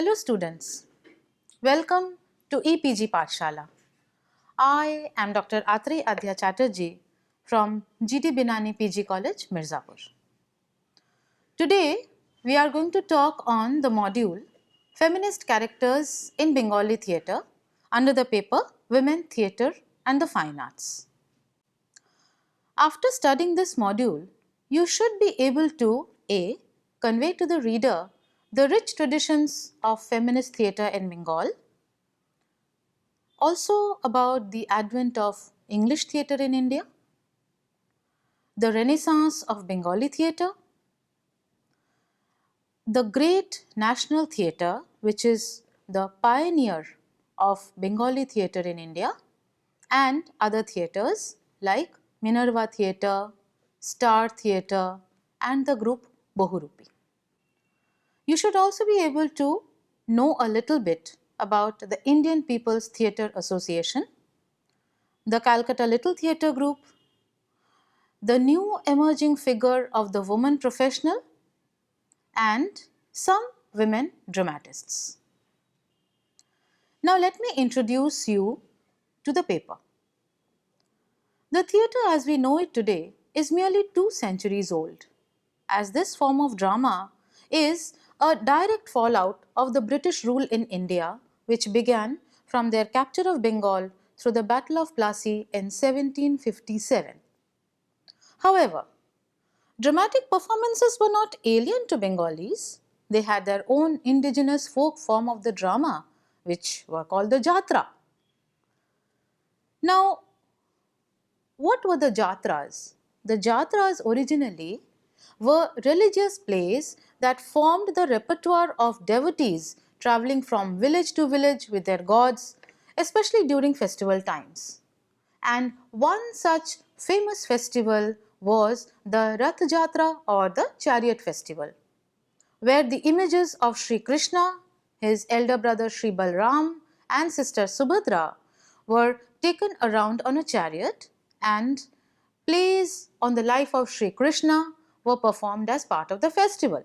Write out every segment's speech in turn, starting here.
Hello students, welcome to EPG Pathshala. I am Dr. Atri Adhya Chatterjee from GT Binani PG College, Mirzapur. Today we are going to talk on the module Feminist Characters in Bengali Theatre under the paper Women, Theatre and the Fine Arts. After studying this module, you should be able to A. Convey to the reader the rich traditions of feminist theatre in Bengal, also about the advent of English theatre in India, the renaissance of Bengali theatre, the great national theatre which is the pioneer of Bengali theatre in India, and other theatres like Minerva Theatre, Star Theatre and the group Bohurupi. You should also be able to know a little bit about the Indian People's Theatre Association, the Calcutta Little Theatre Group, the new emerging figure of the woman professional, and some women dramatists. Now let me introduce you to the paper. The theatre as we know it today is merely 2 centuries old, as this form of drama is a direct fallout of the British rule in India, which began from their capture of Bengal through the Battle of Plassey in 1757. However, dramatic performances were not alien to Bengalis. They had their own indigenous folk form of the drama, which were called the Jatra. Now, what were the Jatras? The Jatras originally were religious plays that formed the repertoire of devotees travelling from village to village with their gods, especially during festival times. And one such famous festival was the Rath Jatra or the Chariot Festival, where the images of Sri Krishna, his elder brother Sri Balram and sister Subhadra were taken around on a chariot, and plays on the life of Sri Krishna were performed as part of the festival.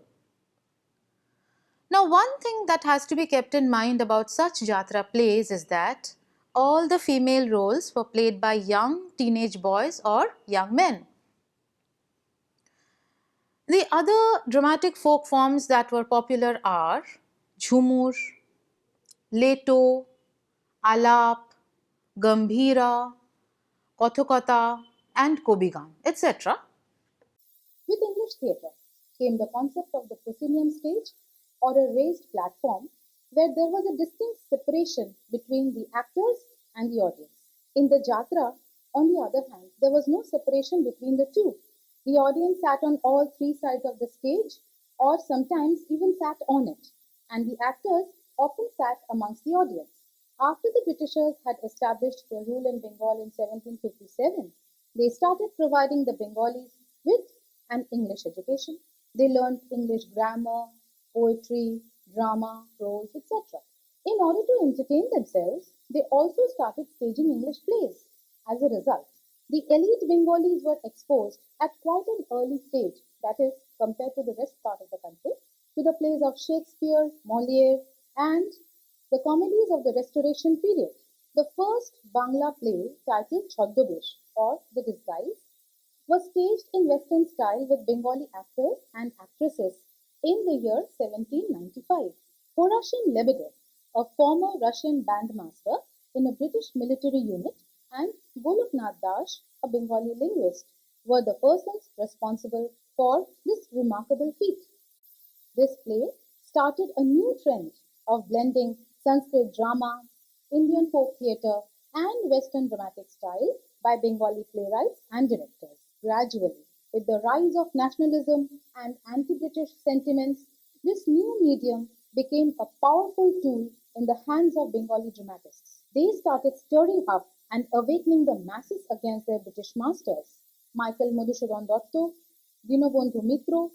Now, one thing that has to be kept in mind about such Jatra plays is that all the female roles were played by young teenage boys or young men. The other dramatic folk forms that were popular are Jhumur, Leto, Alap, Gambhira, Kathakatha and Kobigan, etc. With English theatre came the concept of the proscenium stage or a raised platform where there was a distinct separation between the actors and the audience. In the Jatra, on the other hand, there was no separation between the two. The audience sat on all 3 sides of the stage or sometimes even sat on it, and the actors often sat amongst the audience. After the Britishers had established their rule in Bengal in 1757, they started providing the Bengalis with an English education. They learned English grammar, poetry, drama, prose, etc. In order to entertain themselves, they also started staging English plays. As a result, the elite Bengalis were exposed at quite an early stage, that is, compared to the rest part of the country, to the plays of Shakespeare, Molière, and the comedies of the Restoration period. The first Bangla play, titled Chhoddobesh or The Disguise, was staged in Western style with Bengali actors and actresses in the year 1795. Horashin Lebedev, a former Russian bandmaster in a British military unit, and Goloknath Das, a Bengali linguist, were the persons responsible for this remarkable feat. This play started a new trend of blending Sanskrit drama, Indian folk theatre, and Western dramatic style by Bengali playwrights and directors. Gradually, with the rise of nationalism and anti-British sentiments, this new medium became a powerful tool in the hands of Bengali dramatists. They started stirring up and awakening the masses against their British masters. Michael Madhusudhan Dotto, Dinobandhu Mitro,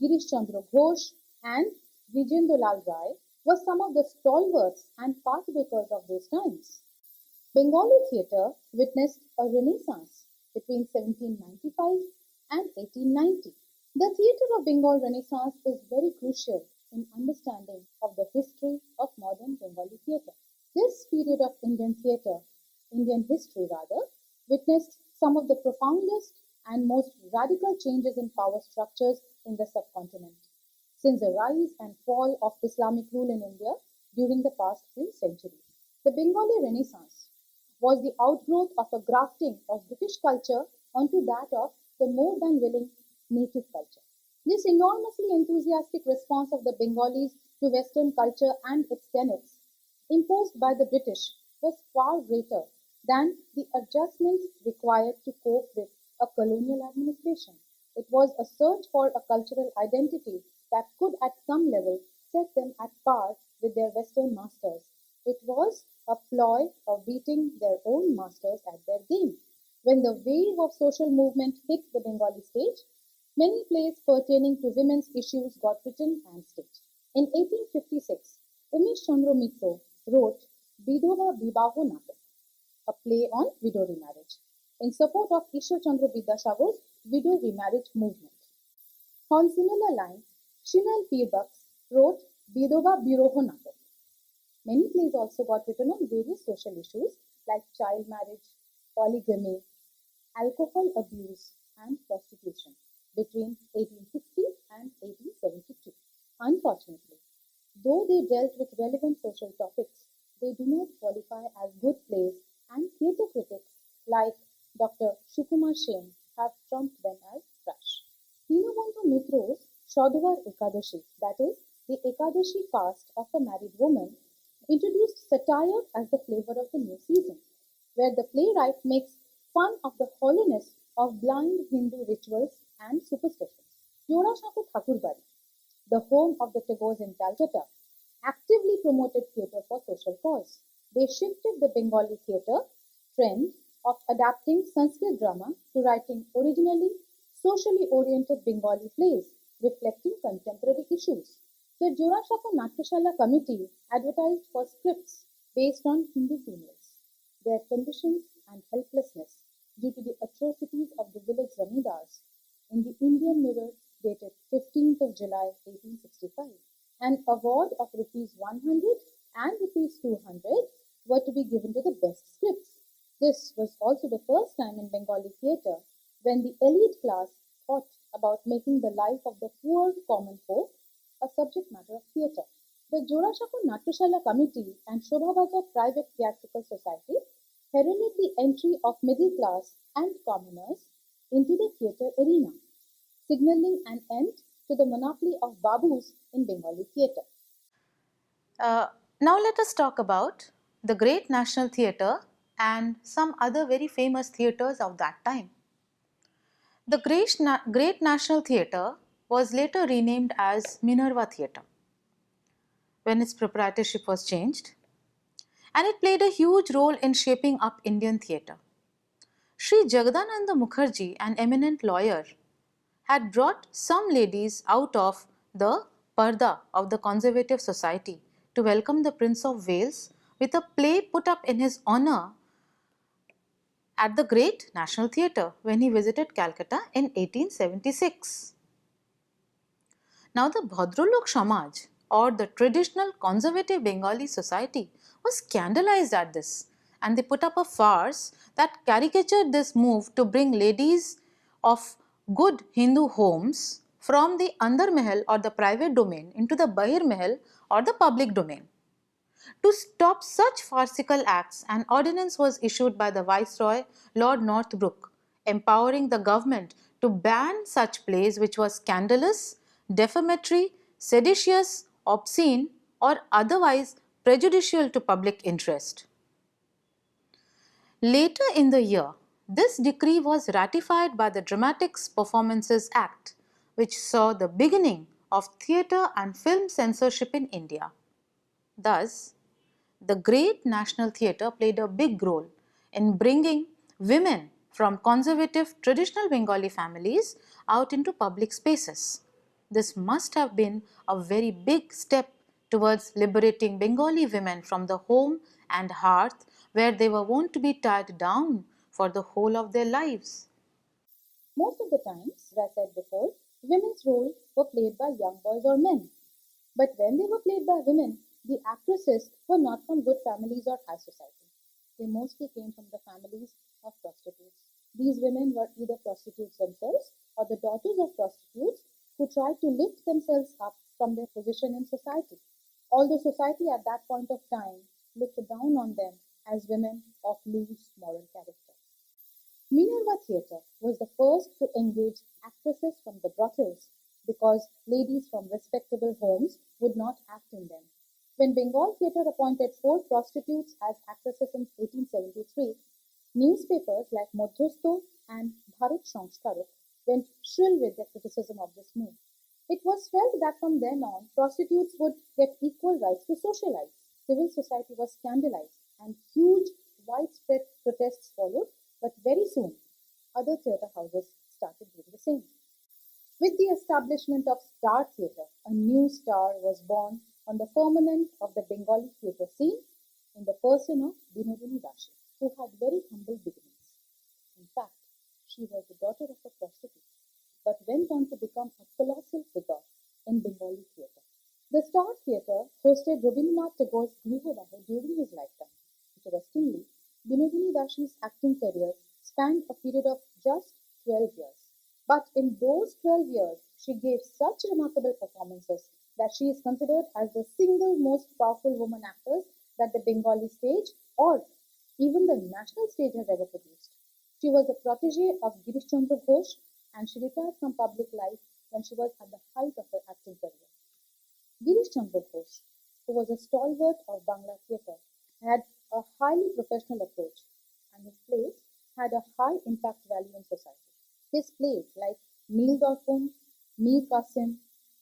Girish Chandra Ghosh, and Vijendra Lal Rai were some of the stalwarts and pathbreakers of those times. Bengali theatre witnessed a renaissance between 1795 and 1890. The theatre of Bengal Renaissance is very crucial in understanding of the history of modern Bengali theatre. This period of Indian history rather, witnessed some of the profoundest and most radical changes in power structures in the subcontinent since the rise and fall of Islamic rule in India during the past few centuries. The Bengali Renaissance was the outgrowth of a grafting of British culture onto that of the more than willing native culture. This enormously enthusiastic response of the Bengalis to Western culture and its tenets, imposed by the British, was far greater than the adjustments required to cope with a colonial administration. It was a search for a cultural identity that could at some level set them at par with their Western masters. It was a ploy of beating their own masters at their game. When the wave of social movement hit the Bengali stage, many plays pertaining to women's issues got written and staged. In 1856, Umesh Chandra Mitra wrote Bidova Bibaho Natak, a play on widow remarriage, in support of Ishwar Chandra Vidyasagar's widow remarriage movement. On similar lines, Shimel Peerbux wrote Bidova Biroho Natak. Many plays also got written on various social issues like child marriage, polygamy, alcohol abuse, and prostitution between 1860 and 1872. Unfortunately, though they dealt with relevant social topics, they do not qualify as good plays, and theatre critics like Dr. Shukumar Sen have trumped them as trash. Dinabandhu Mitro's Shodhvar Ekadashi, that is, the Ekadashi caste of a married woman, introduced satire as the flavor of the new season, where the playwright makes fun of the hollowness of blind Hindu rituals and superstitions. Yorashaku Thakurbari, the home of the Tagores in Calcutta, actively promoted theatre for social cause. They shifted the Bengali theatre trend of adapting Sanskrit drama to writing originally socially oriented Bengali plays reflecting contemporary issues. The Jorashako Natyashala committee advertised for scripts based on Hindu females, their conditions and helplessness due to the atrocities of the village zamindars in the Indian Mirror dated 15th of July 1865. An award of rupees 100 and rupees 200 were to be given to the best scripts. This was also the first time in Bengali theatre when the elite class thought about making the life of the poor common folk a subject matter of theatre. The Jorashako Natyashala Committee and Shobhabaja Private Theatrical Society heralded the entry of middle class and commoners into the theatre arena, signaling an end to the monopoly of babus in Bengali theatre. Uh, Now let us talk about the great national theatre and some other very famous theatres of that time. The Great National Theatre was later renamed as Minerva Theatre when its proprietorship was changed, and it played a huge role in shaping up Indian theatre. Sri Jagadananda Mukherjee, an eminent lawyer, had brought some ladies out of the parda of the conservative society to welcome the Prince of Wales with a play put up in his honour at the Great National Theatre when he visited Calcutta in 1876. Now, the Bhadralok Samaj or the traditional conservative Bengali society was scandalized at this, and they put up a farce that caricatured this move to bring ladies of good Hindu homes from the Andar Mahal or the private domain into the Bahir Mahal or the public domain. To stop such farcical acts, an ordinance was issued by the Viceroy Lord Northbrook, empowering the government to ban such plays which were scandalous, defamatory, seditious, obscene, or otherwise prejudicial to public interest. Later in the year, this decree was ratified by the Dramatics Performances Act, which saw the beginning of theatre and film censorship in India. Thus, the Great National Theatre played a big role in bringing women from conservative traditional Bengali families out into public spaces. This must have been a very big step towards liberating Bengali women from the home and hearth where they were wont to be tied down for the whole of their lives. Most of the times, as I said before, women's roles were played by young boys or men. But when they were played by women, the actresses were not from good families or high society. They mostly came from the families of prostitutes. These women were either prostitutes themselves or the daughters of prostitutes who tried to lift themselves up from their position in society, although society at that point of time looked down on them as women of loose moral character. Minerva Theatre was the first to engage actresses from the brothels because ladies from respectable homes would not act in them. When Bengal Theatre appointed 4 prostitutes as actresses in 1873, newspapers like Madhyasto and Bharat Sanskarak went shrill with their criticism of this move. It was felt that from then on, prostitutes would get equal rights to socialize. Civil society was scandalized, and huge, widespread protests followed, but very soon, other theatre houses started doing the same. With the establishment of Star Theatre, a new star was born on the firmament of the Bengali theatre scene in the person of Binodini Dashi, who had very humble beginnings. In fact, she was the daughter of a prostitute, but went on to become a colossal figure in Bengali theatre. The Star Theatre hosted Rabindranath Tagore's Grihodahe during his lifetime. Interestingly, Binodini Dashi's acting career spanned a period of just 12 years. But in those 12 years, she gave such remarkable performances that she is considered as the single most powerful woman actress that the Bengali stage or even the national stage has ever produced. She was a protege of Girish Chandra Ghosh and she retired from public life when she was at the height of her acting career. Girish Chandra Ghosh, who was a stalwart of Bangla theatre, had a highly professional approach and his plays had a high impact value in society. His plays like Neel Darpon, Mir Qasim,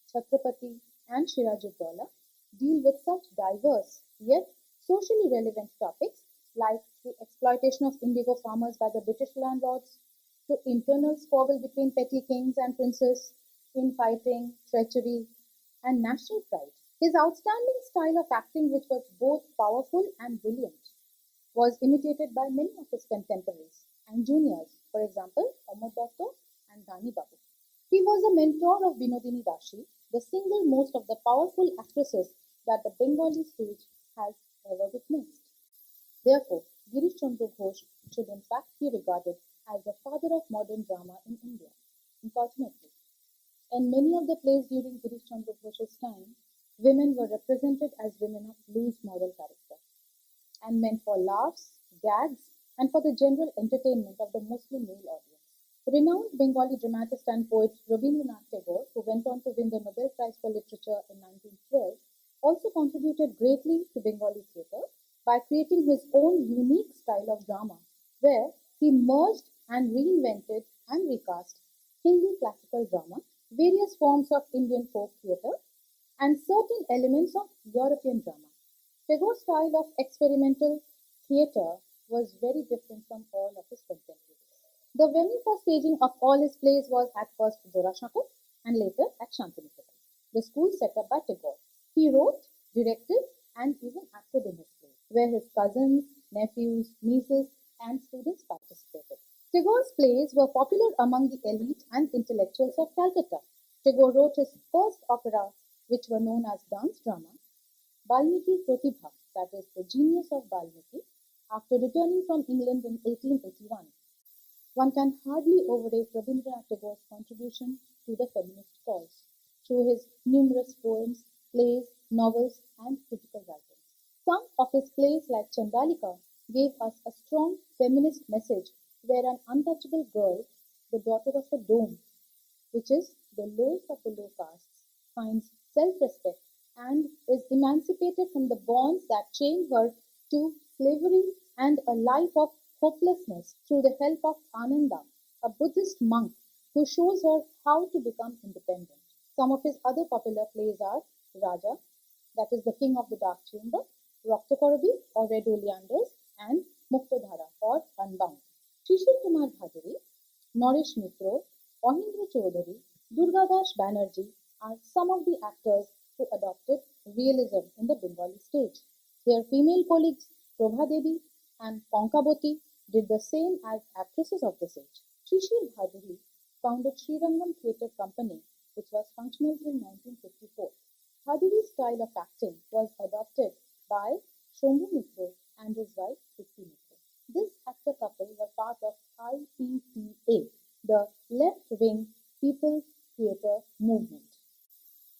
Chhatrapati, and Shiraj-ud-Daulah deal with such diverse yet socially relevant topics like the exploitation of indigo farmers by the British landlords, to internal squabble between petty kings and princes, infighting, treachery, and national pride. His outstanding style of acting, which was both powerful and brilliant, was imitated by many of his contemporaries and juniors, for example, Amar Datta and Rani Babu. He was a mentor of Binodini Dashi, the single most of the powerful actresses that the Bengali stage has ever witnessed. Therefore, Girish Chandra Ghosh should in fact be regarded as the father of modern drama in India. Unfortunately, in many of the plays during Girish Chandra Ghosh's time, women were represented as women of loose moral character and meant for laughs, gags, and for the general entertainment of the mostly male audience. Renowned Bengali dramatist and poet Rabindranath Tagore, who went on to win the Nobel Prize for Literature in 1912, also contributed greatly to Bengali theatre by creating his own unique style of drama, where he merged and reinvented and recast Hindi classical drama, various forms of Indian folk theatre, and certain elements of European drama. Tagore's style of experimental theatre was very different from all of his contemporaries. The venue for staging of all his plays was at first Jorashakar and later at Shantiniketan, the school set up by Tagore. He wrote, directed, and even acted in his plays, where his cousins, nephews, nieces, and students participated. Tagore's plays were popular among the elite and intellectuals of Calcutta. Tagore wrote his first operas, which were known as dance drama, Balmiki Pratibha, that is, the genius of Balmiki, after returning from England in 1881. One can hardly overrate Rabindranath Tagore's contribution to the feminist cause through his numerous poems, plays, novels, and critical writings. Some of his plays, like Chandalika, gave us a strong feminist message where an untouchable girl, the daughter of a dome, which is the lowest of the low castes, finds self-respect and is emancipated from the bonds that chain her to slavery and a life of hopelessness through the help of Ananda, a Buddhist monk who shows her how to become independent. Some of his other popular plays are Raja, that is the King of the Dark Chamber, Raktakarabi or Red Oleanders, and Muktadhara or Unbound. Shishir Kumar Bhaduri, Naresh Mitro, Ohindra Chaudhary, Durgadas Banerjee are some of the actors who adopted realism in the Bengali stage. Their female colleagues Prabha Devi and Pankabati did the same as actresses of this age. Shishir Bhaduri founded Srirangam Theatre Company, which was functional till 1954. Bhaduri's style of acting was adopted by Shombu Mitra and his wife Vidya-mitra. This actor couple were part of IPTA, the left-wing People's Theatre movement.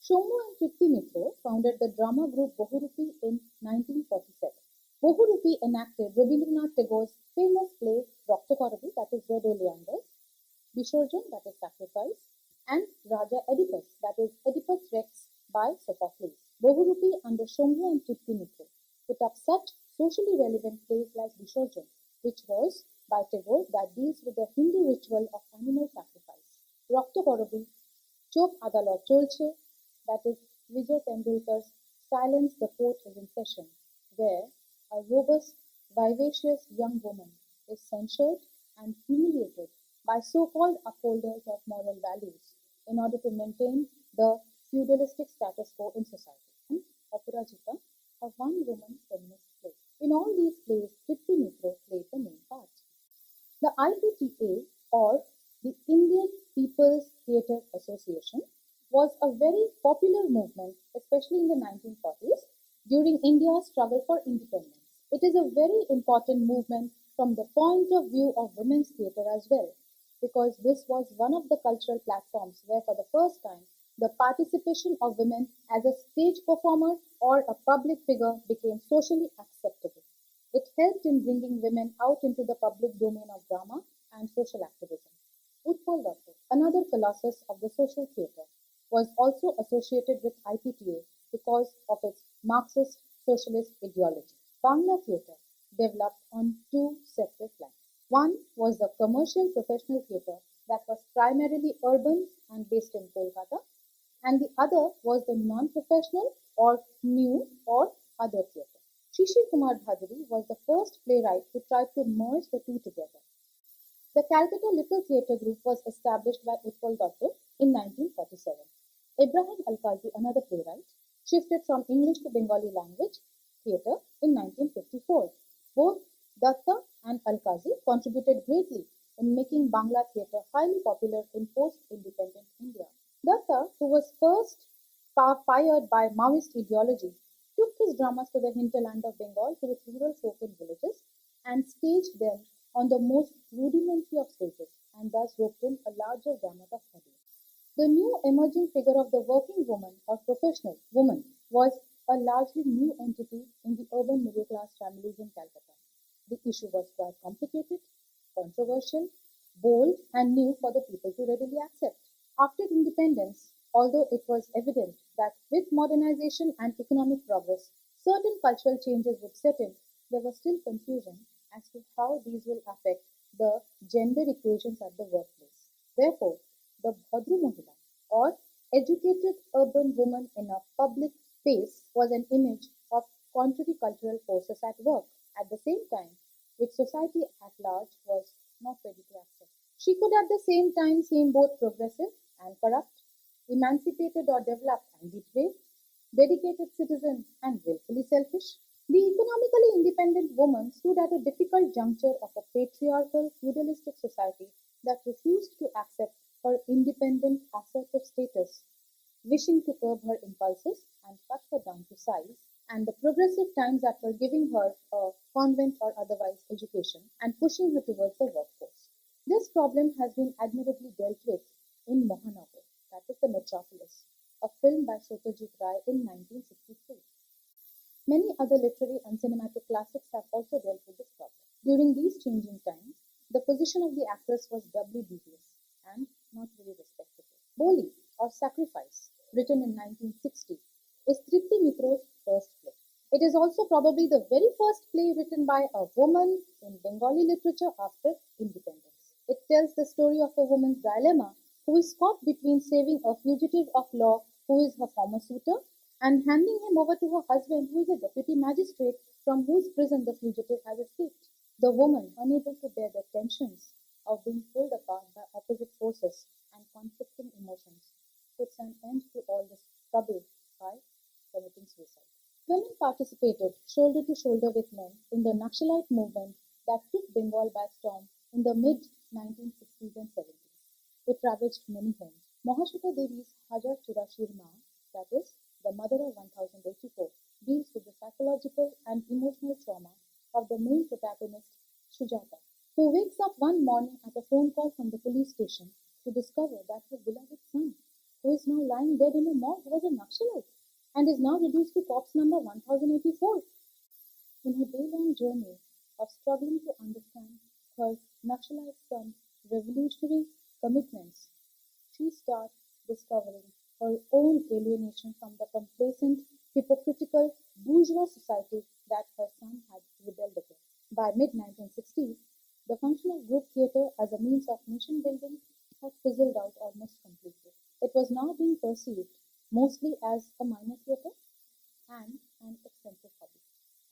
Shomu and Vidya-mitra founded the drama group Bohurupi in 1947. Bohurupi enacted Rabindranath Tagore's famous play Raktakorabi, that is Red Oleanders, Bishorjan, that is sacrifice, and Raja Oedipus, that is Oedipus Rex by Sophocles. Bohurupi under Shomu and Vidya-mitra put up such socially relevant plays like Bishorjan, which was by Tagore that deals with the Hindu ritual of animal sacrifice. Raktakorabi, Chop Adalat Cholche, that is Vijay Tendulkar's Silence the Court is in Session, where a robust, vivacious young woman is censured and humiliated by so-called upholders of moral values in order to maintain the feudalistic status quo in society. And Aparajita, a one-woman feminist play. In all these plays, Prithvi Mitra played the main part. The IPTA, or the Indian People's Theatre Association, was a very popular movement, especially in the 1940s, during India's struggle for independence. It is a very important movement from the point of view of women's theatre as well, because this was one of the cultural platforms where, for the first time, the participation of women as a stage performer or a public figure became socially acceptable. It helped in bringing women out into the public domain of drama and social activism. Utpal Datta, another colossus of the social theatre, was also associated with IPTA because of its Marxist socialist ideology. Bangla theatre developed on two separate lines. One was the commercial professional theatre that was primarily urban and based in Kolkata, and the other was the non-professional or new or other theatre. Shishir Kumar Bhaduri was the first playwright who tried to merge the two together. The Calcutta Little Theatre Group was established by Utpal Datta in 1947. Ibrahim Alkazi, another playwright, shifted from English to Bengali language theatre in 1954. Both Datta and Alkazi contributed greatly in making Bangla theatre highly popular in post-independent India. Datta, who was first fired by Maoist ideology, took his dramas to the hinterland of Bengal to its rural folk in villages and staged them on the most rudimentary of stages, and thus roped in a larger gamut of audience. The new emerging figure of the working woman or professional woman was a largely new entity in the urban middle class families in Calcutta. The issue was quite complicated, controversial, bold, and new for the people to readily accept. After independence, although it was evident that with modernization and economic progress, certain cultural changes would set in, there was still confusion as to how these will affect the gender equations at the workplace. Therefore, the Bhadru Mahila, or educated urban woman in a public space, was an image of contrary cultural forces at work, at the same time, which society at large was not ready to accept. She could at the same time seem both progressive and corrupt, emancipated or developed and depraved, dedicated citizen and willfully selfish. The economically independent woman stood at a difficult juncture of a patriarchal, feudalistic society that refused to accept her independent, assertive status, wishing to curb her impulses and cut her down to size, and the progressive times that were giving her a convent or otherwise education and pushing her towards the workforce. This problem has been admirably dealt with in Mahanagar, that is the metropolis, a film by Satyajit Ray in 1963. Many other literary and cinematic classics have also dealt with this problem. During these changing times, the position of the actress was doubly dubious and not very respectable. Boli, or Sacrifice, written in 1960, is Tripti Mitro's first play. It is also probably the very first play written by a woman in Bengali literature after independence. It tells the story of a woman's dilemma who is caught between saving a fugitive of law who is her former suitor and handing him over to her husband, who is a deputy magistrate from whose prison the fugitive has escaped. The woman, unable to bear the tensions of being pulled apart by opposite forces and conflicting emotions, puts an end to all this trouble by committing suicide. Women participated shoulder to shoulder with men in the Naxalite movement that took Bengal by storm in the mid 1960s and 70s. It ravaged many homes. Mahashweta Devi's Hajar Churashir Ma, that is, the mother of 1084, deals with the psychological and emotional trauma of the main protagonist, Sujata, who wakes up one morning at a phone call from the police station to discover that her beloved son, who is now lying dead in a morgue, was a Naxalite and is now reduced to corpse number 1084. In her day-long journey of struggling to understand her Naxalite son's revolutionary commitments, she starts discovering her own alienation from the complacent, hypocritical bourgeois society that her son had rebelled against. By mid-1960s, the function of group theatre as a means of nation building had fizzled out almost completely. It was now being perceived mostly as a minor theatre and an expensive hobby.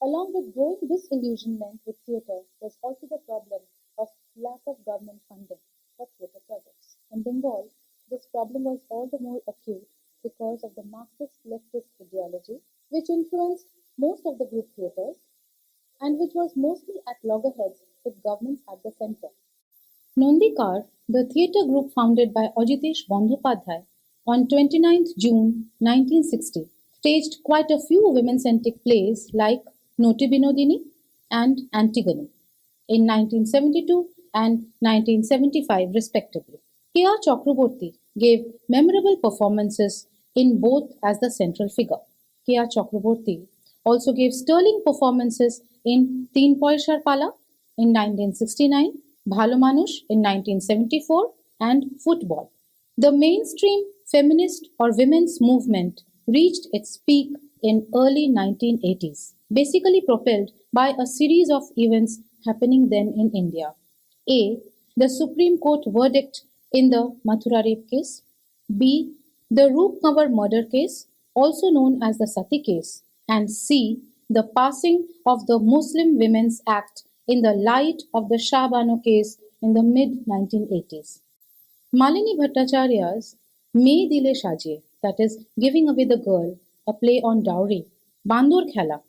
Along with growing disillusionment with theatre was also the problem of lack of government funding for theatre projects. In Bengal, this problem was all the more acute because of the Marxist leftist ideology, which influenced most of the group theatres and which was mostly at loggerheads with governments at the center. Nondikar, the theatre group founded by Ajitesh Bandhopadhyay on 29th June 1960, staged quite a few women-centric plays like Noti Binodini and Antigone in 1972 and 1975 respectively. K.R. Chakraborty gave memorable performances in both as the central figure. K.R. Chakraborty also gave sterling performances in Teen Poishar Pala in 1969, Bhalo Manush in 1974, and Football. The mainstream feminist or women's movement reached its peak in early 1980s, basically propelled by a series of events happening then in India. A. The Supreme Court verdict in the Mathura rape case. B. The Roop Kanwar murder case, also known as the Sati case. And C. The passing of the Muslim Women's Act in the light of the Shah Bano case in the mid-1980s. Malini Bhattacharya's May Dile Sajiye, that is, Giving Away the Girl, a play on dowry, Bandur Khela,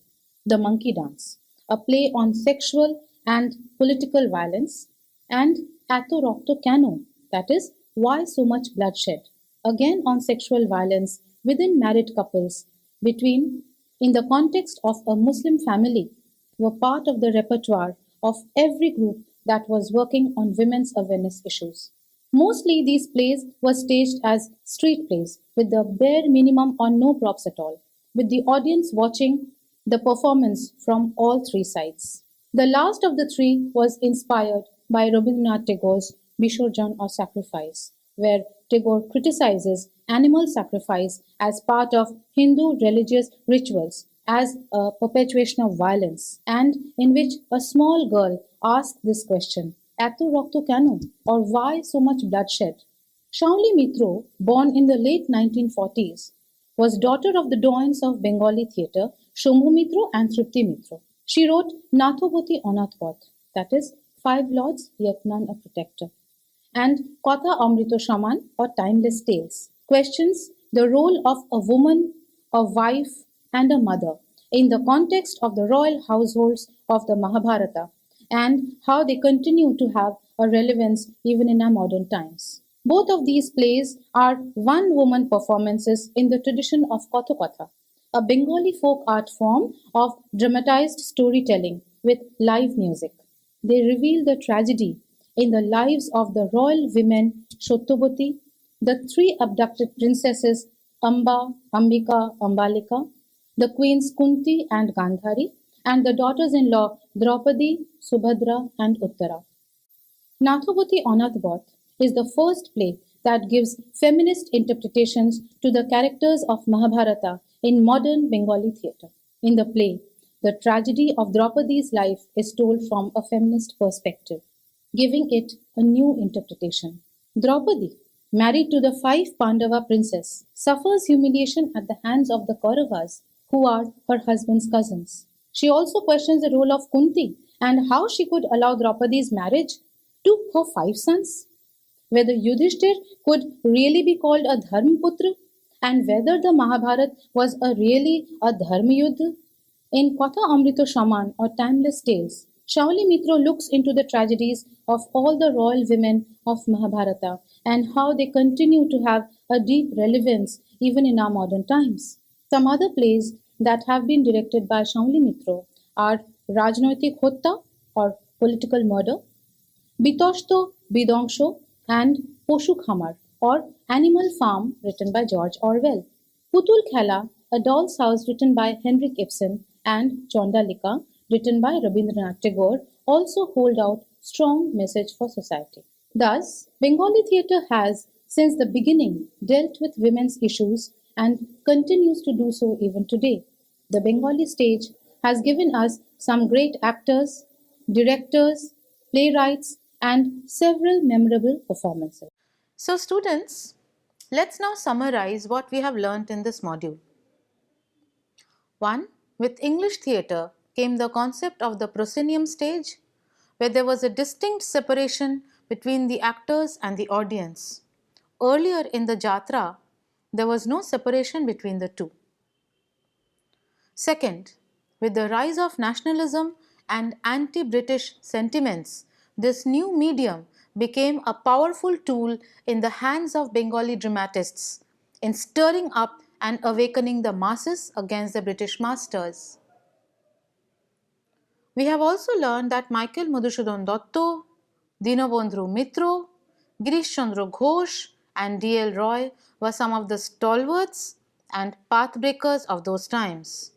the monkey dance, a play on sexual and political violence, and Ato Rokto Kano, that is, Why So Much Bloodshed, again on sexual violence within married couples between, in the context of a Muslim family, were part of the repertoire of every group that was working on women's awareness issues. Mostly these plays were staged as street plays with the bare minimum or no props at all, with the audience watching the performance from all three sides. The last of the three was inspired by Rabindranath Tagore's Visarjan or Sacrifice, where Tagore criticizes animal sacrifice as part of Hindu religious rituals as a perpetuation of violence, and in which a small girl asks this question, Ato Rokto Kano, or why so much bloodshed? Shauli Mitro, born in the late 1940s, was daughter of the doyens of Bengali theatre, Shambhu Mitro and Tripti Mitro. She wrote Nathopati Onathpot, that is, Five Lords Yet None a Protector, and Kotha Amrito Shaman or Timeless Tales, questions the role of a woman, a wife, and a mother in the context of the royal households of the Mahabharata and how they continue to have a relevance even in our modern times. Both of these plays are one-woman performances in the tradition of Kathakatha, a Bengali folk art form of dramatized storytelling with live music. They reveal the tragedy in the lives of the royal women Shottobati, the three abducted princesses Amba, Ambika, Ambalika, the queens Kunti and Gandhari, and the daughters-in-law Draupadi, Subhadra, and Uttara. Nathopati Onathbot is the first play that gives feminist interpretations to the characters of Mahabharata in modern Bengali theatre. In the play, the tragedy of Draupadi's life is told from a feminist perspective, giving it a new interpretation. Draupadi, married to the five Pandava princess, suffers humiliation at the hands of the Kauravas, who are her husband's cousins. She also questions the role of Kunti and how she could allow Draupadi's marriage to her five sons, whether Yudhishthir could really be called a Dharmaputra, and whether the Mahabharata was really a Dharma Yuddha. In Katha Amrito Shaman or Timeless Tales, Shauli Mitro looks into the tragedies of all the royal women of Mahabharata and how they continue to have a deep relevance even in our modern times. Some other plays that have been directed by Vidya-mitra are Rajnaitik Hotta or Political Murder, Bitoshto Bidongsho, and Poshu Khamar or Animal Farm written by George Orwell. Putul Khela, A Doll's House written by Henrik Ibsen, and Chondalika written by Rabindranath Tagore also hold out strong message for society. Thus, Bengali theatre has, since the beginning, dealt with women's issues and continues to do so even today. The Bengali stage has given us some great actors, directors, playwrights, and several memorable performances. So students, let's now summarize what we have learnt in this module. 1. With English theatre came the concept of the proscenium stage, where there was a distinct separation between the actors and the audience. Earlier in the Jatra, there was no separation between the two. Second, with the rise of nationalism and anti-British sentiments, this new medium became a powerful tool in the hands of Bengali dramatists in stirring up and awakening the masses against the British masters. We have also learned that Michael Madhusudhan Dotto, Dinabandhu Mitro, Girish Chandra Ghosh, and D.L. Roy were some of the stalwarts and pathbreakers of those times.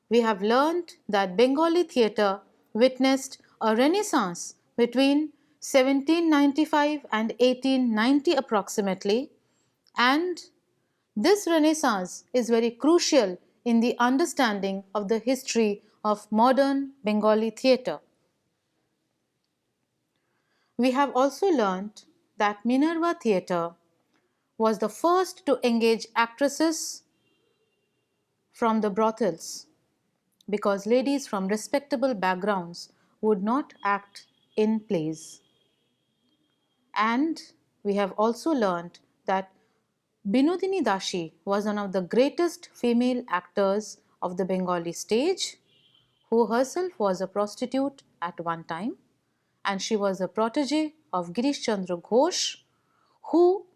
We have learned that Bengali theatre witnessed a renaissance between 1795 and 1890 approximately, and this renaissance is very crucial in the understanding of the history of modern Bengali theatre. We have also learnt that Minerva Theatre was the first to engage actresses from the brothels because ladies from respectable backgrounds would not act in plays. And we have also learnt that Binodini Dashi was one of the greatest female actors of the Bengali stage, who herself was a prostitute at one time, and she was a protege of Girish Chandra Ghosh, who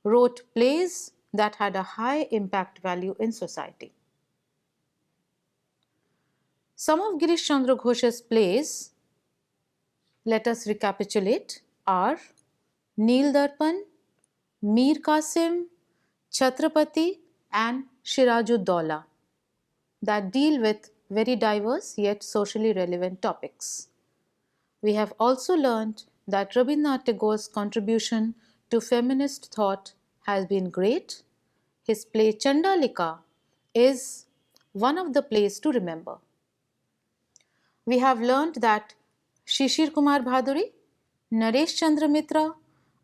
wrote plays that had a high impact value in society. Some of Girish Chandra Ghosh's plays, let us recapitulate, are Neel Darpan, Mir Qasim, Chhatrapati, and Shirajud-Dowla that deal with very diverse yet socially relevant topics. We have also learned that Rabindranath Tagore's contribution to feminist thought has been great. His play Chandalika is one of the plays to remember. We have learned that Shishir Kumar Bhaduri, Naresh Chandra Mitra,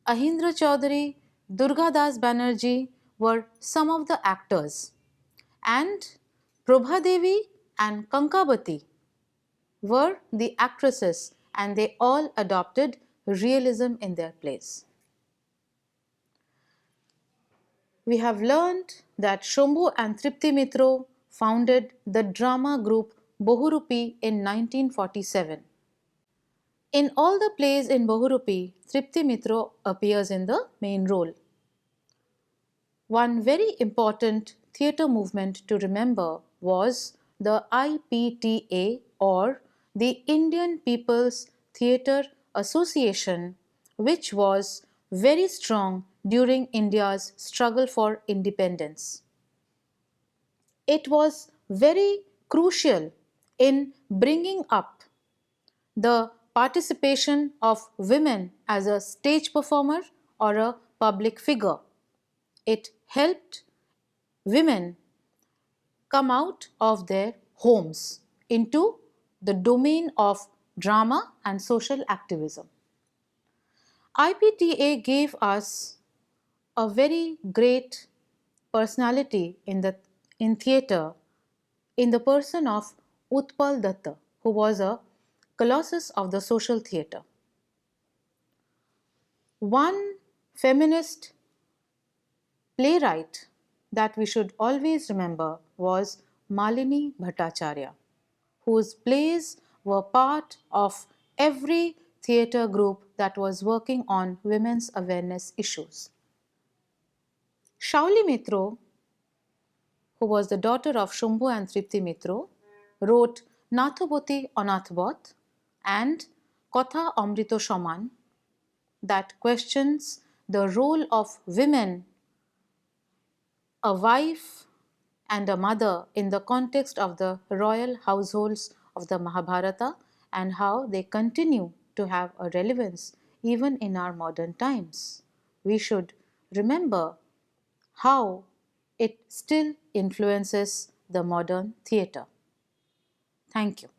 Ahindra Chaudhary, Durga Das Banerjee were some of the actors, and Prabha Devi and Kankabati were the actresses, and they all adopted realism in their plays. We have learned that Shambhu and Tripti Mitro founded the drama group Bohurupi in 1947. In all the plays in Bohurupi, Tripti Mitro appears in the main role. One very important theatre movement to remember was the IPTA, or the Indian People's Theatre Association, which was very strong during India's struggle for independence. It was very crucial in bringing up the participation of women as a stage performer or a public figure. It helped women come out of their homes into the domain of drama and social activism. IPTA gave us a very great personality in theatre in the person of Utpal Datta, who was a colossus of the social theatre. One feminist playwright that we should always remember was Malini Bhattacharya, whose plays were part of every theatre group that was working on women's awareness issues. Shauli Mitro who was the daughter of Shambhu and Tripti Mitro, wrote Nathoboti Anathbot and Kotha Amrito Shaman that questions the role of women, a wife and a mother in the context of the royal households of the Mahabharata and how they continue to have a relevance even in our modern times. We should remember how it still influences the modern theatre. Thank you.